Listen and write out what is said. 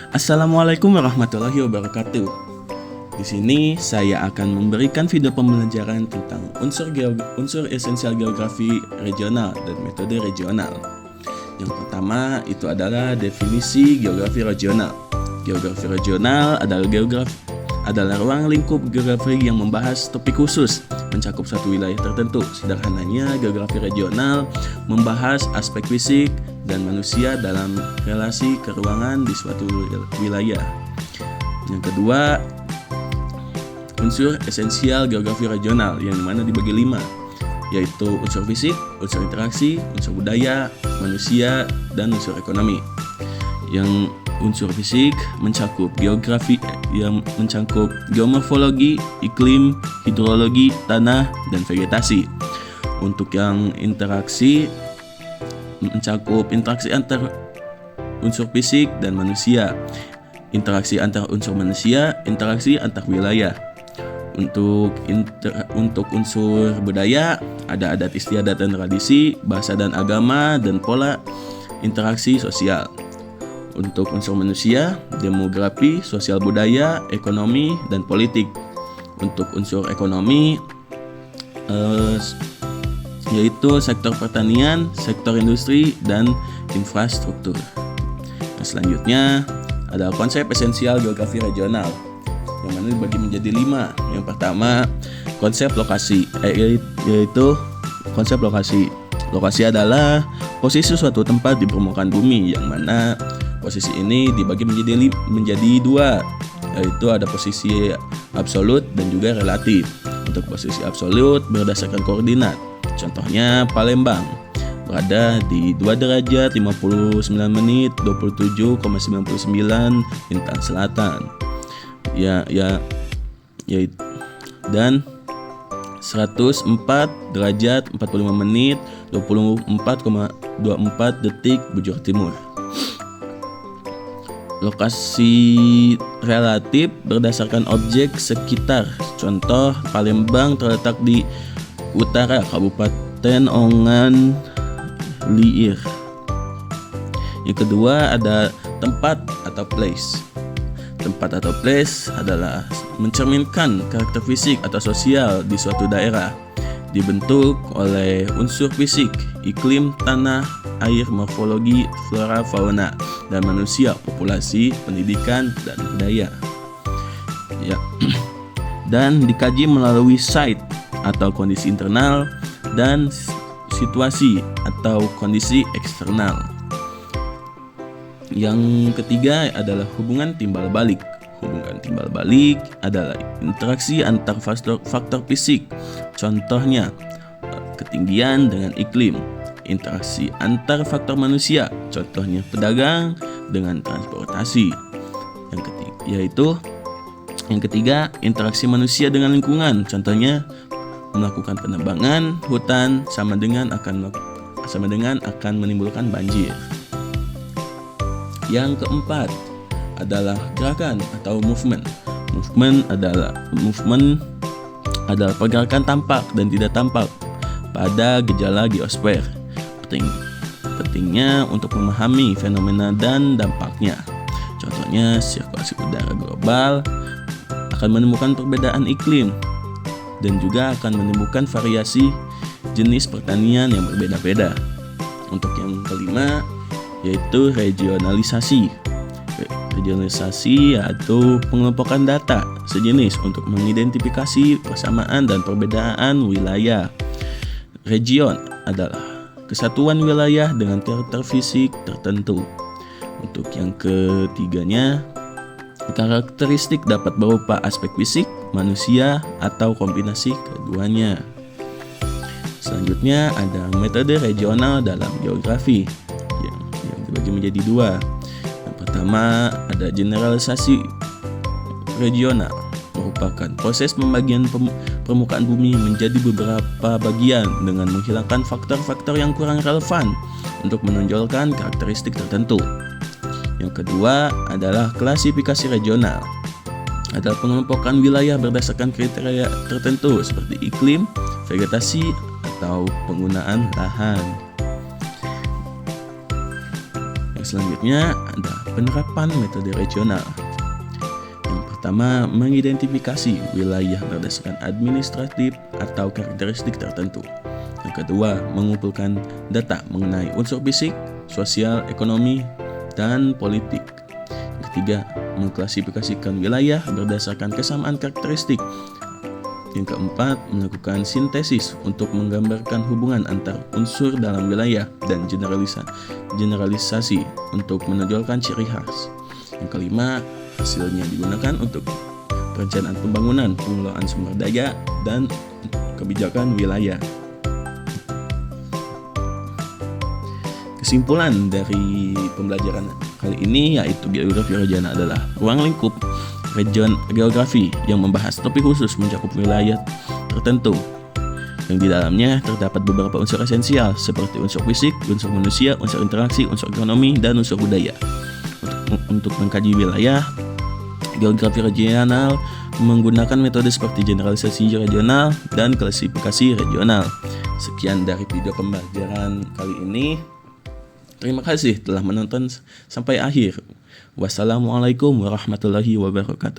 Assalamualaikum warahmatullahi wabarakatuh. Di sini saya akan memberikan video pembelajaran tentang unsur esensial geografi regional dan metode regional. Yang pertama itu adalah definisi geografi regional. Geografi regional adalah ruang lingkup geografi yang membahas topik khusus mencakup suatu wilayah tertentu. Sederhananya, geografi regional membahas aspek fisik dan manusia dalam relasi keruangan di suatu wilayah. Yang kedua, unsur esensial geografi regional yang dimana dibagi 5, yaitu unsur fisik, unsur interaksi, unsur budaya, manusia, dan unsur ekonomi. Yang unsur fisik mencakup geomorfologi, iklim, hidrologi, tanah, dan vegetasi. Untuk yang interaksi mencakup interaksi antar unsur fisik dan manusia, interaksi antar unsur manusia, interaksi antar wilayah. Untuk unsur budaya ada adat istiadat dan tradisi, bahasa dan agama, dan pola interaksi sosial. Untuk unsur manusia, demografi, sosial budaya, ekonomi, dan politik. Untuk unsur ekonomi yaitu sektor pertanian, sektor industri, dan infrastruktur. Nah, selanjutnya ada konsep esensial geografi regional yang mana dibagi menjadi 5. Yang pertama, konsep lokasi, yaitu konsep lokasi. Lokasi adalah posisi suatu tempat di permukaan bumi, yang mana posisi ini dibagi menjadi 2, yaitu ada posisi absolut dan juga relatif. Untuk posisi absolut berdasarkan koordinat. Contohnya Palembang berada di 2 derajat 59 menit 27,99 lintang selatan. Dan 104 derajat 45 menit 24,24 detik bujur timur. Lokasi relatif berdasarkan objek sekitar. Contoh, Palembang terletak di utara Kabupaten Ogan Ilir. Yang kedua ada tempat atau place. Tempat atau place adalah mencerminkan karakter fisik atau sosial di suatu daerah, dibentuk oleh unsur fisik, iklim, tanah, air, morfologi, flora, fauna, dan manusia, populasi, pendidikan, dan budaya. Dan dikaji melalui site atau kondisi internal dan situasi atau kondisi eksternal. Yang ketiga adalah hubungan timbal balik. Hubungan timbal balik adalah interaksi antar faktor fisik. Contohnya ketinggian dengan iklim. Interaksi antar faktor manusia. Contohnya pedagang dengan transportasi. Yang ketiga, interaksi manusia dengan lingkungan. Contohnya melakukan penebangan hutan sama dengan akan menimbulkan banjir. Yang keempat adalah gerakan atau movement. Movement adalah pergerakan tampak dan tidak tampak pada gejala geosfer. Pentingnya untuk memahami fenomena dan dampaknya. Contohnya sirkulasi udara global akan menemukan perbedaan iklim dan juga akan menimbulkan variasi jenis pertanian yang berbeda-beda. Untuk yang kelima yaitu regionalisasi. Regionalisasi yaitu pengelompokan data sejenis untuk mengidentifikasi persamaan dan perbedaan wilayah. Region adalah kesatuan wilayah dengan karakter fisik tertentu. Untuk yang ketiganya, karakteristik dapat berupa aspek fisik, manusia, atau kombinasi keduanya. Selanjutnya ada metode regional dalam geografi yang dibagi menjadi 2. Yang pertama ada generalisasi regional, merupakan proses pembagian permukaan bumi menjadi beberapa bagian dengan menghilangkan faktor-faktor yang kurang relevan untuk menonjolkan karakteristik tertentu. Yang kedua adalah klasifikasi regional. Adalah pengelompokan wilayah berdasarkan kriteria tertentu seperti iklim, vegetasi, atau penggunaan lahan. Yang Selanjutnya ada penerapan metode regional. Yang pertama, mengidentifikasi wilayah berdasarkan administratif atau karakteristik tertentu. Yang kedua, mengumpulkan data mengenai unsur fisik, sosial, ekonomi, dan politik. Yang ketiga, mengklasifikasikan wilayah berdasarkan kesamaan karakteristik. Yang keempat, melakukan sintesis untuk menggambarkan hubungan antar unsur dalam wilayah dan generalisasi untuk menonjolkan ciri khas. Yang kelima, hasilnya digunakan untuk perencanaan pembangunan, pengelolaan sumber daya, dan kebijakan wilayah. Kesimpulan dari pembelajaran kali ini yaitu geografi regional adalah ruang lingkup region geografi yang membahas topik khusus mencakup wilayah tertentu yang di dalamnya terdapat beberapa unsur esensial seperti unsur fisik, unsur manusia, unsur interaksi, unsur ekonomi, dan unsur budaya. Untuk mengkaji wilayah, geografi regional menggunakan metode seperti generalisasi regional dan klasifikasi regional. Sekian dari video pembelajaran kali ini. Terima kasih telah menonton sampai akhir. Wassalamualaikum warahmatullahi wabarakatuh.